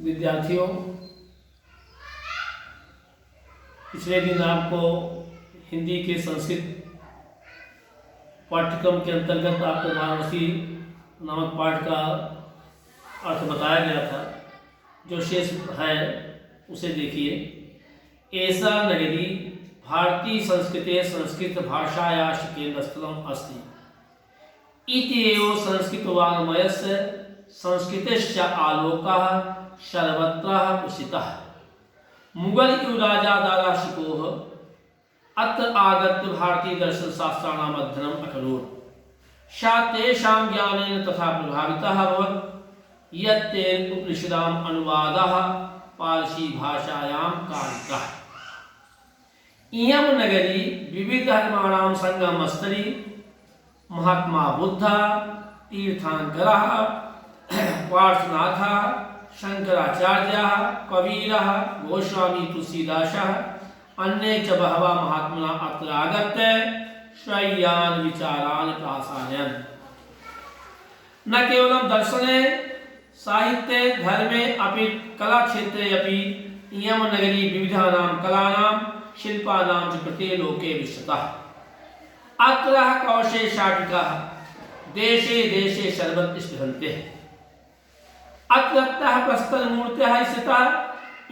विद्यार्थियों, पिछले दिन आपको हिंदी के संस्कृत पाठ्यक्रम के अंतर्गत आपको वाराणसी नामक पाठ का अर्थ बताया गया था। जो शेष है उसे देखिए। ऐसा नगरी भारतीय संस्कृते संस्कृत भाषाया केन्द्रस्थलम् अस्ति इति एव संस्कृतवाङ्मयस्य संस्कृतस्य आलोकः सर्वत्र प्रसिद्धः। मुगल युवराजा दाराशिकोह अत्र आगत्य भारतीय दर्शन शास्त्राणाम् अध्ययनम् अकरोत्। सः तेषां ज्ञानेन तथा प्रभावितः अभवत् यत् तेन उपनिषदाम् अनुवादः पारसी भाषायां कारितः। इयं नगरी विविध धर्माणां संगमस्थली, महात्मा बुद्धः, तीर्थंकरः, पार्श्वनाथः, शंकराचार्यः, कबीरः, गोस्वामी तुलसीदासः, अन्ये च बहवः महात्मानः अत्र आगत्य स्वकीयान् विचारान् प्रासारयन्। न केवलं दर्शने साहित्ये धर्मे अपि कलाक्षेत्रे अपि इयं नगरी विविधानां कलानां शिल्पानां च कृते लोके विश्रुतः। अत्र कौशेशाटिकाः देशे देशे सर्वत्र स्फुरन्ति। अत्रत्यः प्रस्तरमूर्तयः स्थिताः।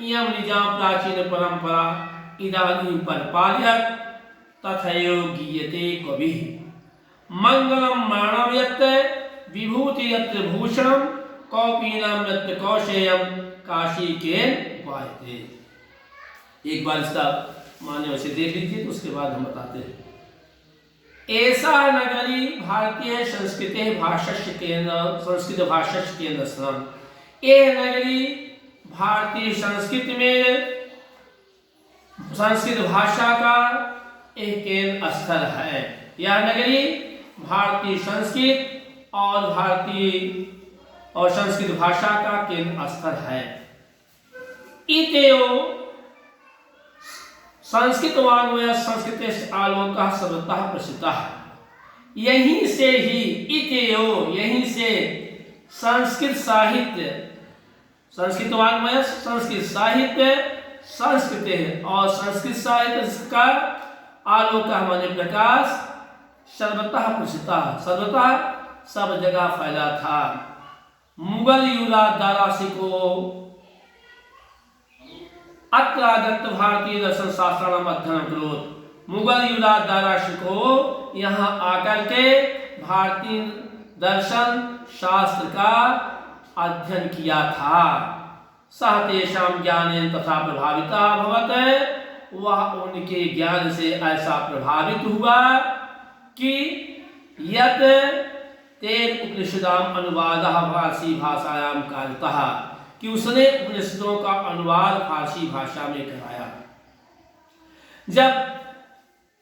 इयं निजां प्राचीन परंपरा इदानीं परिपाल्यते तथैव गीयते कविः। मंगलम मरणं यत्र विभूति यत्र भूषणं कौपीनं यत्र कौशेयं काशी केन उपायते। एक बार इसका मान्य से देख लीजिए, तो उसके बाद हम बताते हैं। ऐसा नगरी भारतीय संस्कृते भाषस्य केंद्र संस्कृत भाषस्य केंद्र स्थान। यह नगरी भारतीय संस्कृति में संस्कृत भाषा का एक केंद्र स्थल है। यह नगरी भारतीय संस्कृत और संस्कृत भाषा का केंद्र स्थल है। इत्येव संस्कृत वाङ्मय संस्कृत आलोकः सर्वतः प्रसिद्धः। यहीं से ही यहीं से संस्कृत साहित्य, संस्कृत वाङ्मय संस्कृत साहित्य, संस्कृत और संस्कृत साहित्य का आलोक माने प्रकाश सर्वतः प्रसिद्धः, सर्वतः सब जगह फैला था। मुगल युवराज दाराशिकोह अत्र आगत्य भारतीय दर्शन शास्त्राणाम् अध्ययनम् अकरोत्। मुगल युवराज दाराशिकोह यहाँ आकर के भारतीय दर्शन शास्त्र का अध्ययन किया था। सः तेषां ज्ञानेन तथा प्रभावितः अभवत्। वह उनके ज्ञान से ऐसा प्रभावित हुआ कि यत् तेन उपनिषदाम् अनुवादः फारसी भाषायां कारितः, कि उसने उपनिषदों का अनुवाद फारसी भाषा में कराया। जब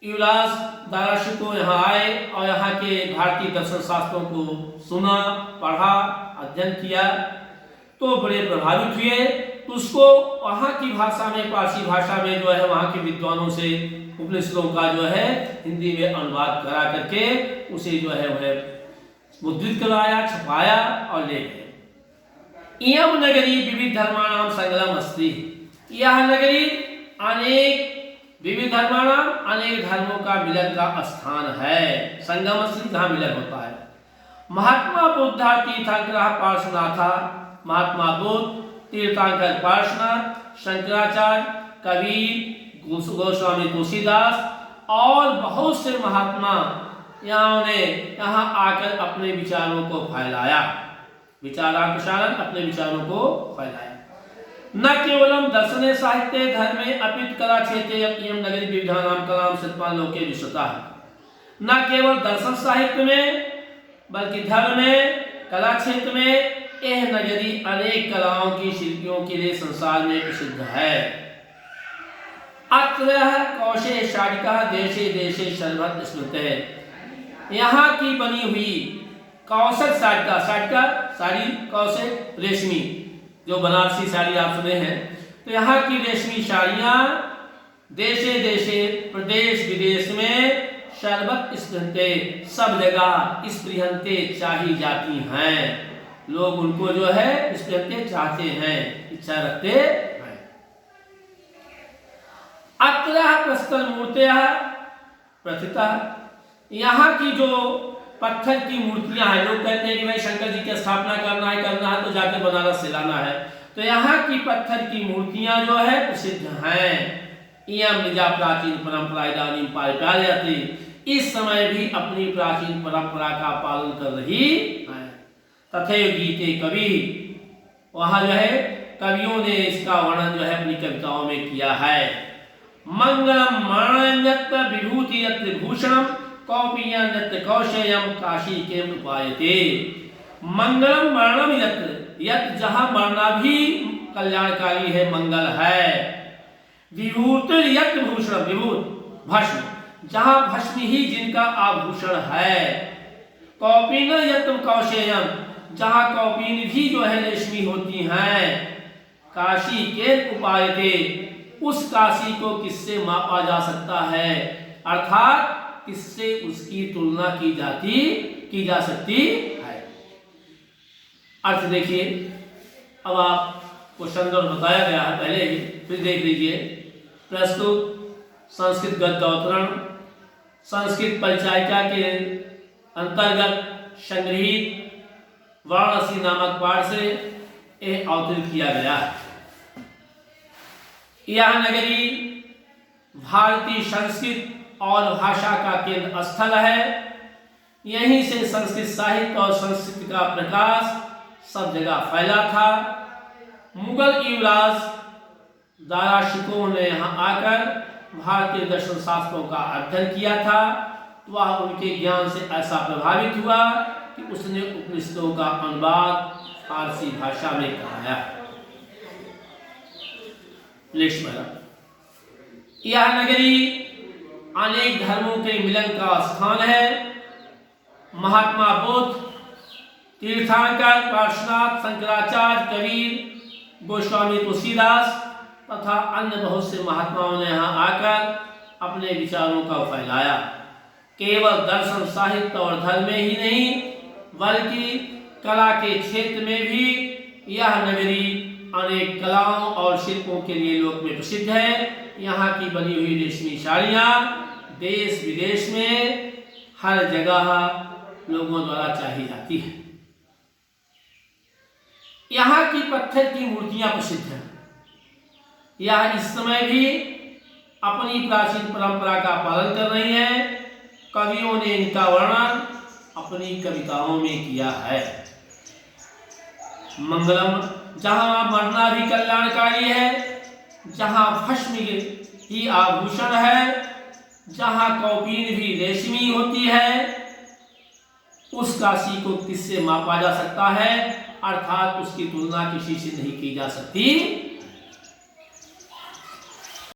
युवराज दाराशिकोह यहाँ आए और यहाँ के भारतीय दर्शन शास्त्रों को सुना, पढ़ा, अध्ययन किया, तो बड़े प्रभावित हुए। उसको वहाँ की भाषा में, पारसी भाषा में जो है वहाँ के विद्वानों से उपनिषदों का जो है हिंदी में अनुवाद करा करके उसे जो है वह मुद्रित कराया, छपाया और ले गए। इयं नगरी विविध धर्माणां संगम अस्ति। यह नगरी अनेक विविध धर्माणां, अनेक धर्मों का मिलन का स्थान है। संगम अस्ति, जहाँ मिलन होता है। महात्मा बुद्ध तीर्थंकरः पार्श्वनाथः, महात्मा बुद्ध, तीर्थंकर पार्श्वनाथ, शंकराचार्य, कबीर, गोस्वामी तुलसीदास और बहुत से महात्मा यहाँ आकर अपने विचारों को फैलाया, विचारानुसार अपने विचारों को फैलाया। न केवलम दर्शने साहित्ये धर्मे अपि कला क्षेत्रे इयं नगरी विविधानां कलानां शिल्पानां लोके विश्रुतः। न केवल दर्शन साहित्य में बल्कि धर्म में, कला क्षेत्र में यह नगरी अनेक कलाओं की शिल्पियों के लिए संसार में प्रसिद्ध है। अत्र कौशेशाटिकाः देशे देशे सर्वत्र स्मृतः। यहाँ की बनी हुई कौशल साटिका, साड़ी कौशल रेशमी, जो बनारसी साड़ी आप सुने हैं, तो यहाँ की रेशमी साड़ियाँ देशे देशे प्रदेश विदेश में सर्वत्र स्पृहन्ते, सब जगह स्पृहन्ते चाही जाती हैं। लोग उनको जो है इस प्रत्यय चाहते हैं, इच्छा रखते हैं। अत्र प्रस्तल मूर्तयः प्रथिता, यहाँ की जो पत्थर की मूर्तियां हैं, लोग कहते हैं कि भाई शंकर जी की स्थापना करना है तो जाकर बनारस से लाना है, तो यहाँ की पत्थर की मूर्तियां जो है प्रसिद्ध हैं। इयं निजा प्राचीन परंपरा इदानीं पारिपाल्यते, इस समय भी अपनी प्राचीन परंपरा का पालन कर रही है। तथैव गीते कवि, वहां जो है कवियों ने इसका वर्णन जो है अपनी कविताओं में किया है। मंगलम मरणं यत्र विभूति यत्र भूषणम कौपियं यत्र कौशेयम काशी के उपायते। मंगलम मरणम यत्र, यत्र जहां मरना भी कल्याणकारी है, मंगल है। विभूति यत्र भूषणम, विभूत भस्म, जहां भस्म ही जिनका आभूषण है। कौपिन यत्र कौशेयम, जहां कौपिन भी जो है रेशमी होती हैं। काशी के उपायते, उस काशी को किससे मापा जा सकता है, अर्थात किससे उसकी तुलना की जा सकती है। अर्थ देखिए, अब आपको संदर्भ बताया गया है पहले ही, फिर देख लीजिए। प्रस्तुत संस्कृत गद्य अवतरण संस्कृत परिचायिका के अंतर्गत संग्रहित वाराणसी नामक पाठ से यह अवतरित किया गया है। यह नगरी भारतीय संस्कृत और भाषा का केंद्र स्थल है। यहीं से संस्कृत साहित्य और संस्कृत का प्रकाश सब जगह फैला था। मुगल युवराज दारा शिकोह ने यहाँ आकर भारतीय दर्शन शास्त्रों का अध्ययन किया था। वह उनके ज्ञान से ऐसा प्रभावित हुआ कि उसने उपनिषदों का अनुवाद फारसी भाषा में कराया। यह नगरी अनेक धर्मों के मिलन का स्थान है। महात्मा बुद्ध, तीर्थंकर, पार्श्वनाथ, शंकराचार्य, कबीर, गोस्वामी तुलसीदास तथा अन्य बहुत से महात्माओं ने यहाँ आकर अपने विचारों का फैलाया। केवल दर्शन, साहित्य और धर्म में ही नहीं, बल्कि कला के क्षेत्र में भी यह नगरी अनेक कलाओं और शिल्पों के लिए लोक में प्रसिद्ध है। यहाँ की बनी हुई रेशमी साड़ियाँ देश विदेश में हर जगह लोगों द्वारा चाही जाती है। यहाँ की पत्थर की मूर्तियां प्रसिद्ध हैं। यह इस समय भी अपनी प्राचीन परंपरा का पालन कर रही हैं। कवियों ने इनका वर्णन अपनी कविताओं में किया है। मंगलम, जहां मरना भी कल्याणकारी है, जहां भस्म ही आभूषण है, जहां कौपीन भी रेशमी होती है, उस काशी को किससे मापा जा सकता है, अर्थात उसकी तुलना किसी से नहीं की जा सकती।